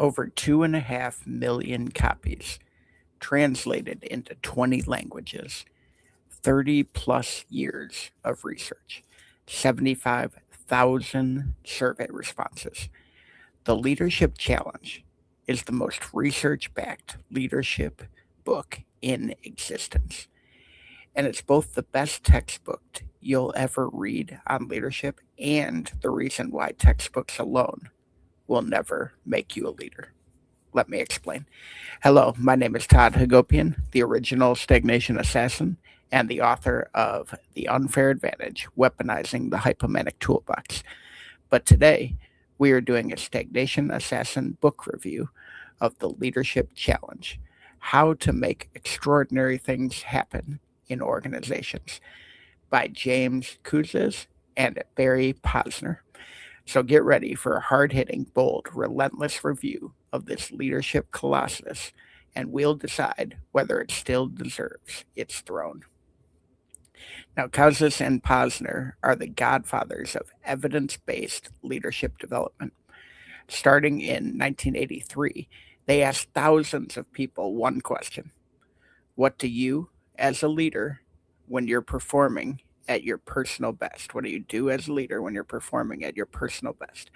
over 2.5 million copies, translated into 20 languages, 30 plus years of research, 75,000 survey responses. The Leadership Challenge is the most research backed leadership book in existence. And it's both the best textbook you'll ever read on leadership and the reason why textbooks alone will never make you a leader. Let me explain. Hello, my name is Todd Hagopian, the original Stagnation Assassin and the author of The Unfair Advantage Weaponizing the Hypomanic Toolbox. But today, we are doing a Stagnation Assassin book review of the Leadership Challenge: How to Make Extraordinary Things Happen in Organizations by James Kouzes and Barry Posner. So get ready for a hard hitting, bold, relentless review of this leadership colossus, and we'll decide whether it still deserves its throne. Now, Kouzes and Posner are the godfathers of evidence based leadership development. Starting in 1983, they asked thousands of people one question: what do you, as a leader, when you're performing at your personal best? What do you do as a leader when you're performing at your personal best?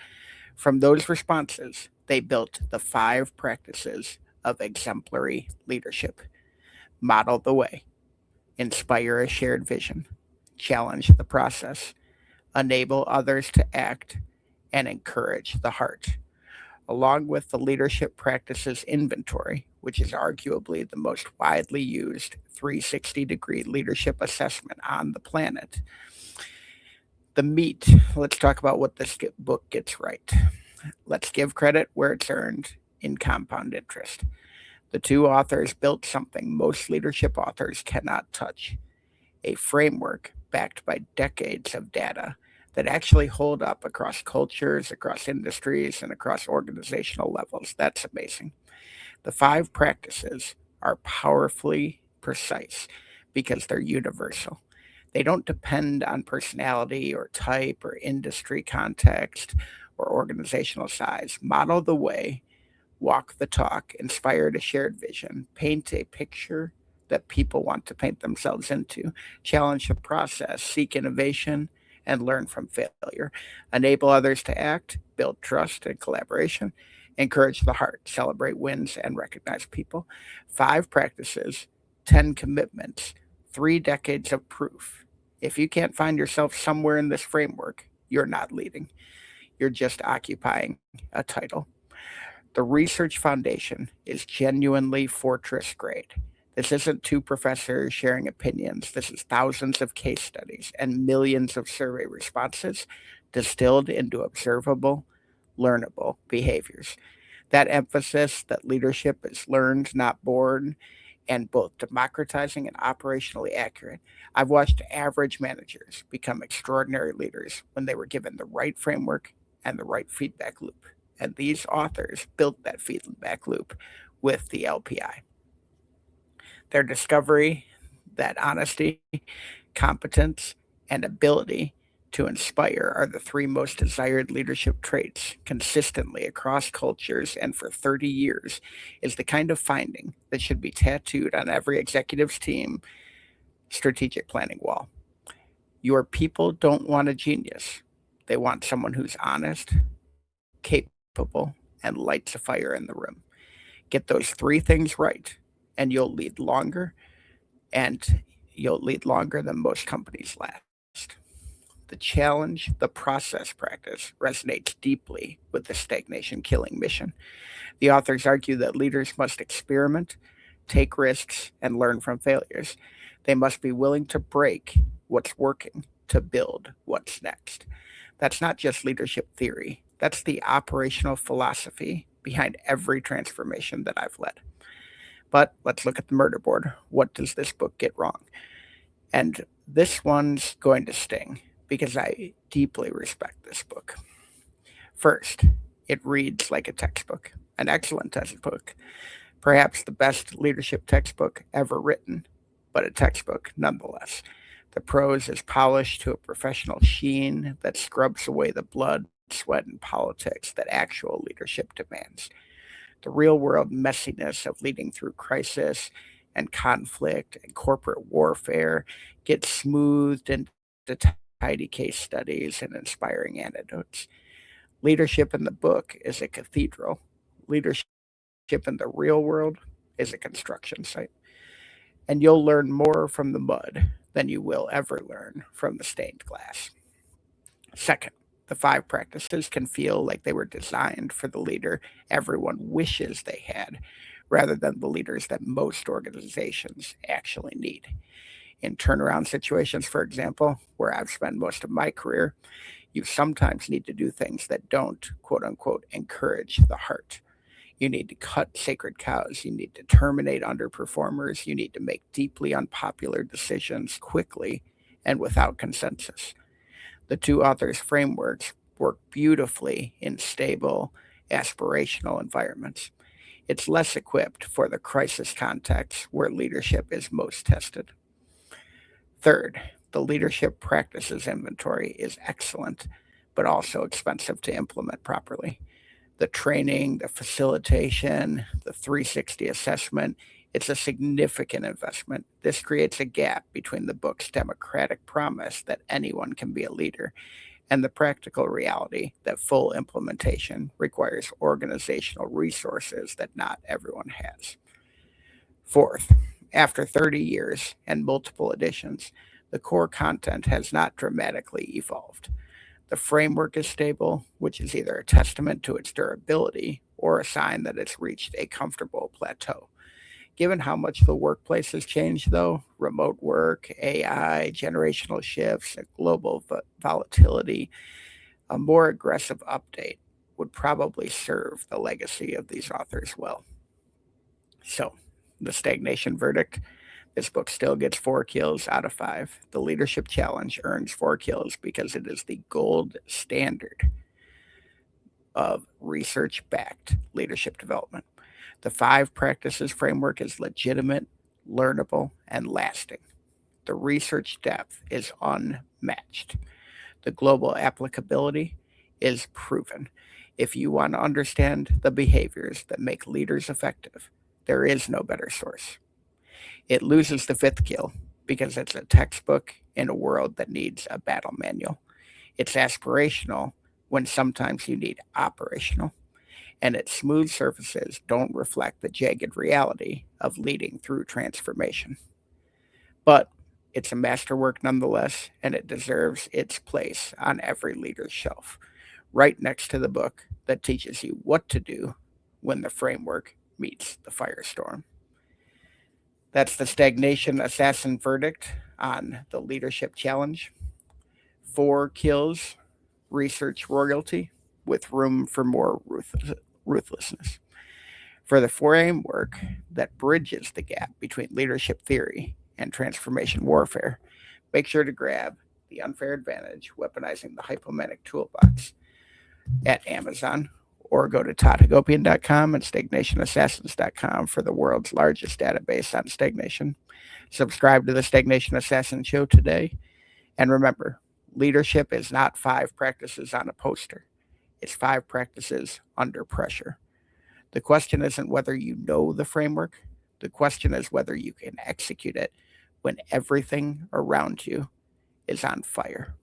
From those responses, they built the 5 practices of exemplary leadership: model the way, inspire a shared vision, challenge the process, enable others to act, and encourage the heart. Along with the leadership practices inventory, which is arguably the most widely used 360-degree leadership assessment on the planet. The meat, let's talk about what this book gets right. Let's give credit where it's earned in compound interest. The two authors built something most leadership authors cannot touch: a framework backed by decades of data that actually hold up across cultures, across industries, and across organizational levels. That's amazing. The 5 practices are powerfully precise because they're universal. They don't depend on personality or type or industry context or organizational size. Model the way, walk the talk, inspire a shared vision, paint a picture that people want to paint themselves into, challenge the process, seek innovation, and learn from failure, enable others to act, build trust and collaboration, encourage the heart, celebrate wins, and recognize people. 5 practices, 10 commitments, 3 decades of proof. If you can't find yourself somewhere in this framework, you're not leading. You're just occupying a title. The research foundation is genuinely fortress grade. This isn't 2 professors sharing opinions. This is thousands of case studies and millions of survey responses distilled into observable, learnable behaviors. That emphasis that leadership is learned, not born, and both democratizing and operationally accurate. I've watched average managers become extraordinary leaders when they were given the right framework and the right feedback loop. And these authors built that feedback loop with the LPI. Their discovery that honesty, competence, and ability to inspire are the 3 most desired leadership traits consistently across cultures and for 30 years is the kind of finding that should be tattooed on every executive's team strategic planning wall. Your people don't want a genius. They want someone who's honest, capable, and lights a fire in the room. Get those 3 things right, and and you'll lead longer than most companies last. The challenge, the process practice, resonates deeply with the stagnation killing mission. The authors argue that leaders must experiment, take risks, and learn from failures. They must be willing to break what's working to build what's next. That's not just leadership theory, that's the operational philosophy behind every transformation that I've led. But let's look at the murder board. What does this book get wrong? And this one's going to sting because I deeply respect this book. First, it reads like a textbook, an excellent textbook, perhaps the best leadership textbook ever written, but a textbook nonetheless. The prose is polished to a professional sheen that scrubs away the blood, sweat, and politics that actual leadership demands. The real world messiness of leading through crisis and conflict and corporate warfare gets smoothed into tidy case studies and inspiring anecdotes. Leadership in the book is a cathedral. Leadership in the real world is a construction site. And you'll learn more from the mud than you will ever learn from the stained glass. Second, the five practices can feel like they were designed for the leader everyone wishes they had, rather than the leaders that most organizations actually need. In turnaround situations, for example, where I've spent most of my career, you sometimes need to do things that don't, quote unquote, encourage the heart. You need to cut sacred cows. You need to terminate underperformers. You need to make deeply unpopular decisions quickly and without consensus. The two authors' frameworks work beautifully in stable, aspirational environments. It's less equipped for the crisis context where leadership is most tested. Third, the leadership practices inventory is excellent, but also expensive to implement properly. The training, the facilitation, the 360 assessment, it's a significant investment. This creates a gap between the book's democratic promise that anyone can be a leader and the practical reality that full implementation requires organizational resources that not everyone has. Fourth, after 30 years and multiple editions, the core content has not dramatically evolved. The framework is stable, which is either a testament to its durability or a sign that it's reached a comfortable plateau. Given how much the workplace has changed, though, remote work, AI, generational shifts, and global volatility, a more aggressive update would probably serve the legacy of these authors well. So, the stagnation verdict. This book still gets 4 kills out of 5. The leadership challenge earns 4 kills because it is the gold standard of research backed leadership development. The five practices framework is legitimate, learnable, and lasting. The research depth is unmatched. The global applicability is proven. If you want to understand the behaviors that make leaders effective, there is no better source. It loses the 5th kill because it's a textbook in a world that needs a battle manual. It's aspirational when sometimes you need operational, and its smooth surfaces don't reflect the jagged reality of leading through transformation. But it's a masterwork nonetheless, and it deserves its place on every leader's shelf, right next to the book that teaches you what to do when the framework meets the firestorm. That's the Stagnation Assassin Verdict on the Leadership Challenge. 4 kills, research royalty, with room for more ruthlessness. For the framework that bridges the gap between leadership theory and transformation warfare, make sure to grab The Unfair Advantage Weaponizing the Hypomanic Toolbox at Amazon, or go to toddhagopian.com and stagnationassassins.com for the world's largest database on stagnation. Subscribe to the Stagnation Assassin Show today. And remember, leadership is not 5 practices on a poster. It's 5 practices under pressure. The question isn't whether you know the framework. The question is whether you can execute it when everything around you is on fire.